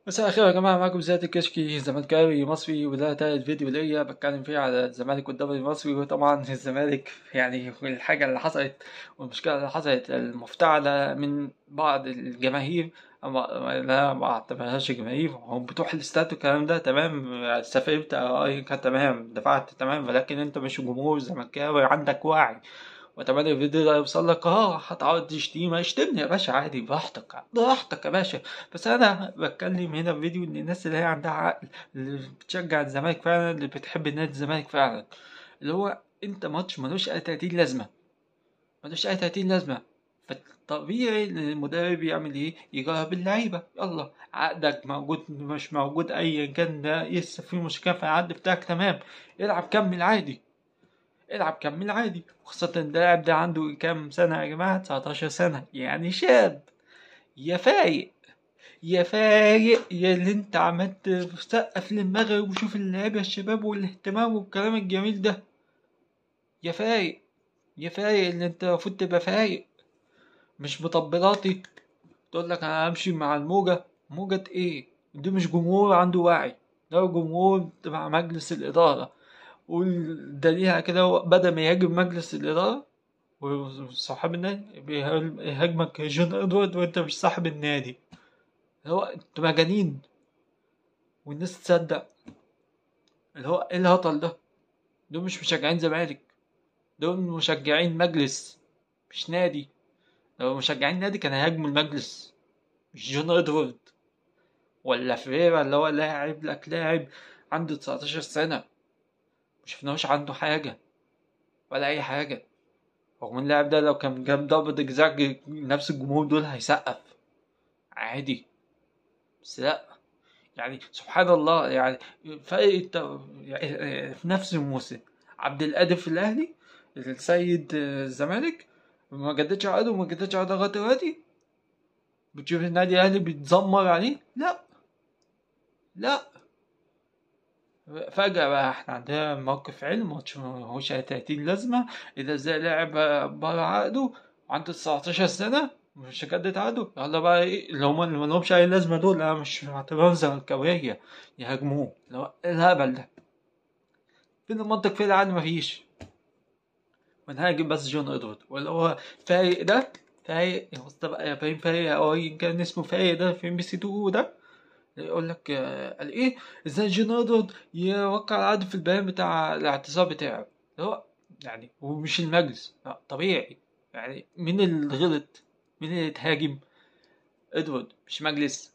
مساء الخير يا جماعة، معاكم زياد الكشكي، زملكاوي مصري، وده تالت فيديو ليا بتكلم فيه على الزمالك والدوري المصري. وطبعا الزمالك يعني الحاجة اللي حصلت والمشكلة اللي حصلت المفتعلة من بعض الجماهير، أما لا ما اعتبرهاش جماهير، هم بتروح الاستاد والكلام ده تمام، سافرت كان تمام، دفعت تمام، ولكن انت مش جمهور زملكاوي عندك وعي. واتمنى الفيديو ده يوصل لك. هتقعد تشتيمة اشتمني يا باشا عادي، براحتك براحتك يا باشا. بس انا بتكلم هنا في فيديو ان الناس اللي هي عندها عقل، اللي بتشجع الزمالك فعلا، اللي بتحب نادي الزمالك فعلا، اللي هو انت ماتش ملوش اي 30 لازمة، ملوش اي 30 لازمة. فطبيعي ان المدرب يعمل ايه؟ يجرب اللعيبة. يلا عقدك موجود مش موجود ايا كان، ده لسه في مشكلة في العقد بتاعك، تمام، العب كمل عادي، العب كمل عادي. خاصة إن اللاعب ده عنده كام سنة يا جماعة؟ 19 سنة، يعني شاب. يا فايق، يا فايق، يا اللي انت عملت سقف للمغرب وشوف اللعيبة الشباب والاهتمام والكلام الجميل ده. يا فايق، يا فايق اللي انت المفروض تبقى فايق، مش مطبلاتي تقول لك انا همشي مع الموجة. موجة ايه؟ دي مش جمهور عنده وعي، ده جمهور تبع مجلس الإدارة. والدليل على كده هو بدأ ما يهاجم مجلس الإدارة وصاحب النادي بيهاجمك جون ادوارد وانت مش صاحب النادي. اللي هو انتوا مجانين والناس تصدق. اللي هو ايه الهطل ده؟ دول مش مشجعين زمالك، دول مشجعين مجلس مش نادي. لو مشجعين نادي كان هيهاجموا المجلس، مش جون ادوارد ولا فيرا اللي هو لاعب لك لاعب عنده 19 سنة، مشفناهوش عنده حاجة ولا أي حاجة. رغم ان اللاعب ده لو كان جاب ضربة جزاء نفس الجمهور دول هيسقف عادي. بس لا، يعني سبحان الله، يعني فرق يعني في نفس الموسم عبد القادر في الاهلي، السيد الزمالك ما جددش عقده وما جددش عقده لغايه دلوقتي. بتشوف النادي الاهلي بيتذمر عليه؟ لا، لا. فجأة بقى احنا عندنا موقف علم ماتش ملهوش أي 30 لازمة. إذا ازاي لاعب بره عقده وعنده 19 سنة مش هجدد عقده، يلا بقى ايه اللي هما اللي ملهمش أي لازمة دول؟ أنا مش معتبرهم زملكاوية يهاجموه، اللي هو إيه الهبل ده؟ فين المنطق؟ فين العقل؟ مفيش. ونهاجم بس جون ادوارد واللي هو فايق ده، فايق يا اسطى بقى، يا باين فايق او ايا كان اسمه فايق ده في ام بي سي 2 ده، يقول لك قال ايه؟ ازاي جون ادوارد يوقع العقد في البيان بتاع الاعتذار بتاعه؟ اللي هو يعني ومش المجلس طبيعي. يعني مين اللي غلط؟ مين اللي اتهاجم؟ ادوارد مش مجلس.